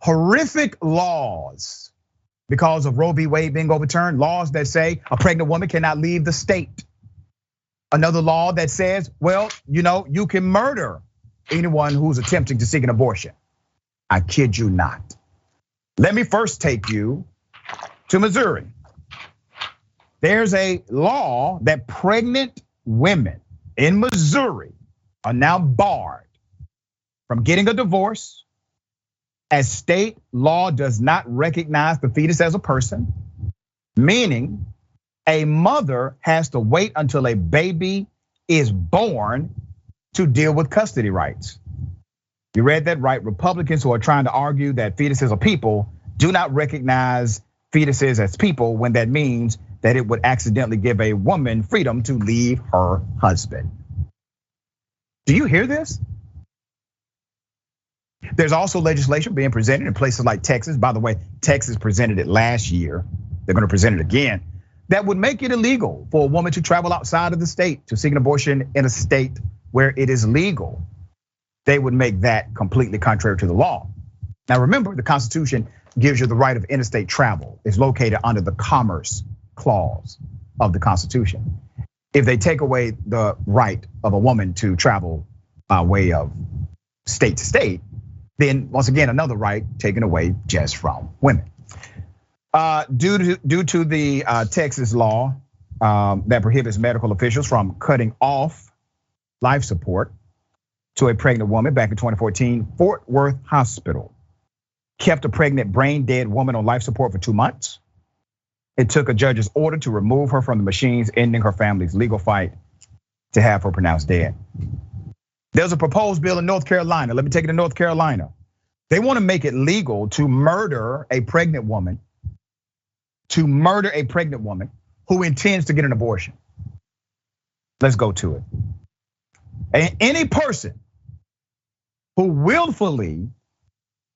horrific laws because of Roe v. Wade being overturned, laws that say a pregnant woman cannot leave the state. Another law that says, well, you can murder anyone who's attempting to seek an abortion. I kid you not. Let me first take you to Missouri. There's a law that pregnant women in Missouri are now barred from getting a divorce, as state law does not recognize the fetus as a person, meaning a mother has to wait until a baby is born to deal with custody rights. You read that right. Republicans who are trying to argue that fetuses are people do not recognize fetuses as people when that means that it would accidentally give a woman freedom to leave her husband. Do you hear this? There's also legislation being presented in places like Texas. By the way, Texas presented it last year. They're gonna present it again. That would make it illegal for a woman to travel outside of the state to seek an abortion in a state where it is legal. They would make that completely contrary to the law. Now remember, the Constitution gives you the right of interstate travel. It's located under the Commerce Clause of the Constitution. If they take away the right of a woman to travel by way of state to state, then once again, another right taken away just from women. Due to the Texas law that prohibits medical officials from cutting off life support to a pregnant woman back in 2014, Fort Worth Hospital kept a pregnant brain dead woman on life support for 2 months. It took a judge's order to remove her from the machines, ending her family's legal fight to have her pronounced dead. There's a proposed bill in North Carolina. Let me take it to North Carolina. They want to make it legal to murder a pregnant woman, who intends to get an abortion. Let's go to it. Any person who willfully,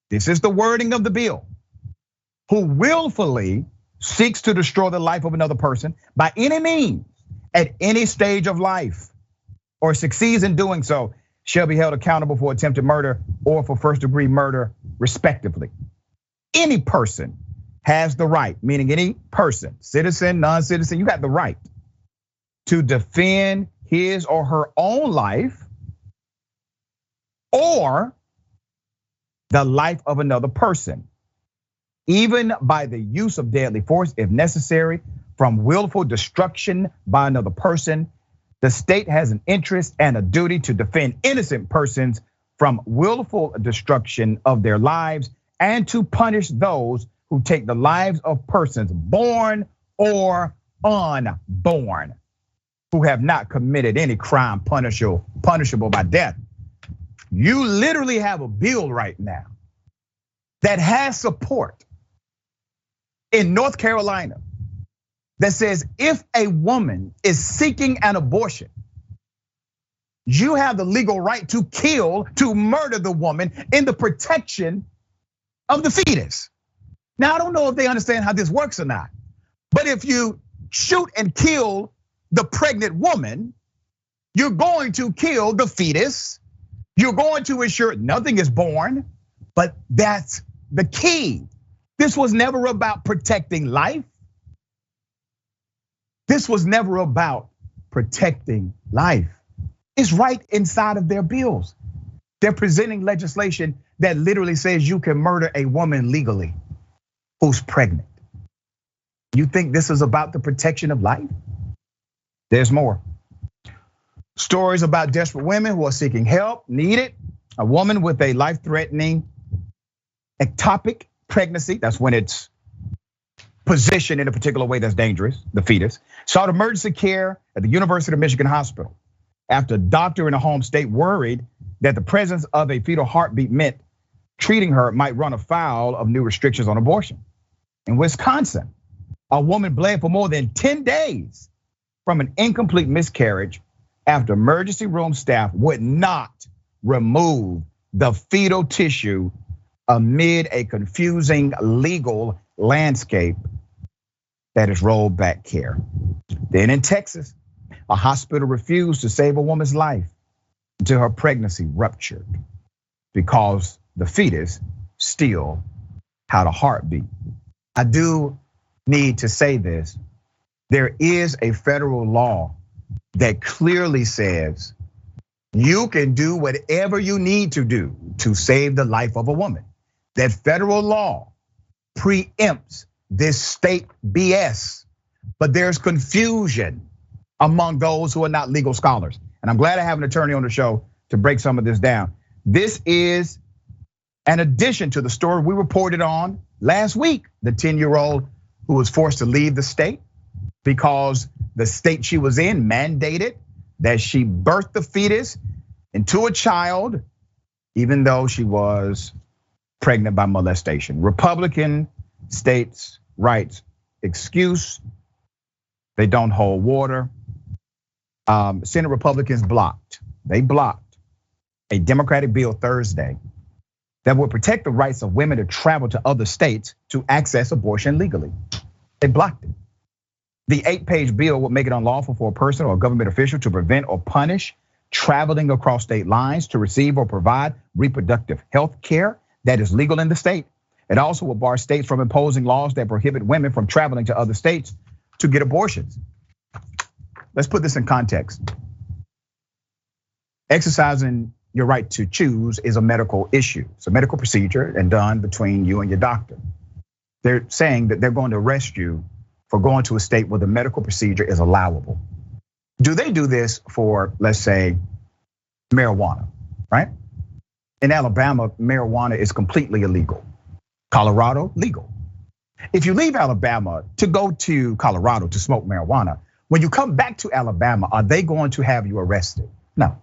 this is the wording of the bill, who willfully seeks to destroy the life of another person by any means at any stage of life, or succeeds in doing so, shall be held accountable for attempted murder or for first-degree murder, respectively. Any person has the right, meaning any person, citizen, non-citizen, you got the right to defend his or her own life or the life of another person, even by the use of deadly force if necessary, from willful destruction by another person. The state has an interest and a duty to defend innocent persons from willful destruction of their lives and to punish those who take the lives of persons born or unborn who have not committed any crime punishable by death. You literally have a bill right now that has support in North Carolina that says if a woman is seeking an abortion, you have the legal right to kill, to murder the woman in the protection of the fetus. Now, I don't know if they understand how this works or not, but if you shoot and kill the pregnant woman, you're going to kill the fetus. You're going to ensure nothing is born, but that's the key. This was never about protecting life. This was never about protecting life. It's right inside of their bills. They're presenting legislation that literally says you can murder a woman legally who's pregnant. You think this is about the protection of life? There's more. Stories about desperate women who are seeking help, need it. A woman with a life-threatening ectopic pregnancy, that's when it's positioned in a particular way that's dangerous, the fetus, sought emergency care at the University of Michigan Hospital after a doctor in a home state worried that the presence of a fetal heartbeat meant treating her might run afoul of new restrictions on abortion. In Wisconsin, a woman bled for more than 10 days from an incomplete miscarriage after emergency room staff would not remove the fetal tissue amid a confusing legal landscape that is rollback care. Then in Texas, a hospital refused to save a woman's life until her pregnancy ruptured because the fetus still how the heart beat. I do need to say this. There is a federal law that clearly says you can do whatever you need to do to save the life of a woman. That federal law preempts this state BS, but there's confusion among those who are not legal scholars. And I'm glad I have an attorney on the show to break some of this down. This is an addition to the story we reported on last week, the 10-year-old who was forced to leave the state because the state she was in mandated that she birth the fetus into a child, even though she was pregnant by molestation. Republican states' rights excuse, they don't hold water. Senate Republicans blocked a Democratic bill Thursday that would protect the rights of women to travel to other states to access abortion legally. They blocked it. The 8-page bill would make it unlawful for a person or a government official to prevent or punish traveling across state lines to receive or provide reproductive health care that is legal in the state. It also will bar states from imposing laws that prohibit women from traveling to other states to get abortions. Let's put this in context. Exercising your right to choose is a medical issue. It's a medical procedure and done between you and your doctor. They're saying that they're going to arrest you for going to a state where the medical procedure is allowable. Do they do this for, let's say, marijuana, right? In Alabama, marijuana is completely illegal. Colorado, legal. If you leave Alabama to go to Colorado to smoke marijuana, when you come back to Alabama, are they going to have you arrested? No.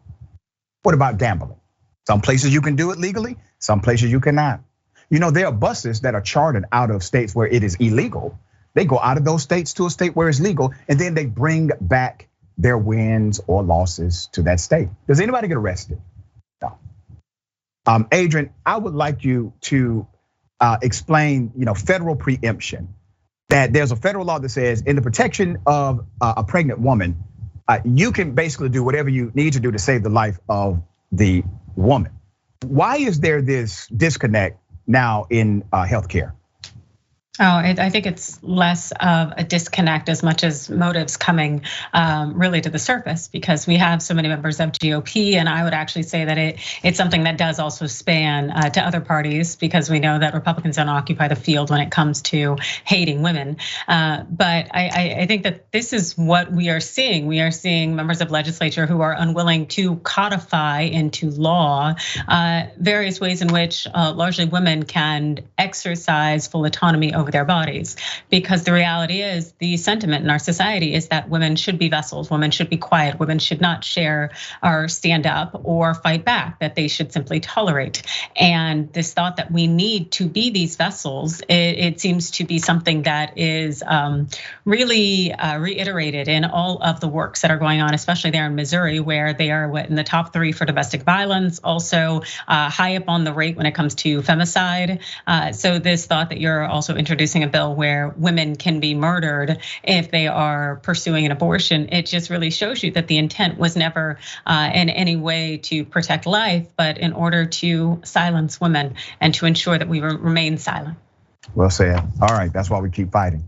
What about gambling? Some places you can do it legally, some places you cannot. You know, there are buses that are chartered out of states where it is illegal. They go out of those states to a state where it's legal, and then they bring back their wins or losses to that state. Does anybody get arrested? No. Adrienne, I would like you to explain, federal preemption. That there's a federal law that says in the protection of a pregnant woman, you can basically do whatever you need to do to save the life of the woman. Why is there this disconnect now in healthcare? I think it's less of a disconnect as much as motives coming really to the surface, because we have so many members of GOP, and I would actually say that it's something that does also span to other parties, because we know that Republicans don't occupy the field when it comes to hating women. But I think that this is what we are seeing. We are seeing members of legislature who are unwilling to codify into law various ways in which largely women can exercise full autonomy over their bodies, because the reality is the sentiment in our society is that women should be vessels, women should be quiet, women should not share or stand up or fight back, that they should simply tolerate. And this thought that we need to be these vessels, it seems to be something that is really reiterated in all of the works that are going on, especially there in Missouri, where they are in the top 3 for domestic violence, also high up on the rate when it comes to femicide. So this thought that you're also introducing a bill where women can be murdered if they are pursuing an abortion, it just really shows you that the intent was never in any way to protect life, but in order to silence women and to ensure that we remain silent. Well said. All right, that's why we keep fighting.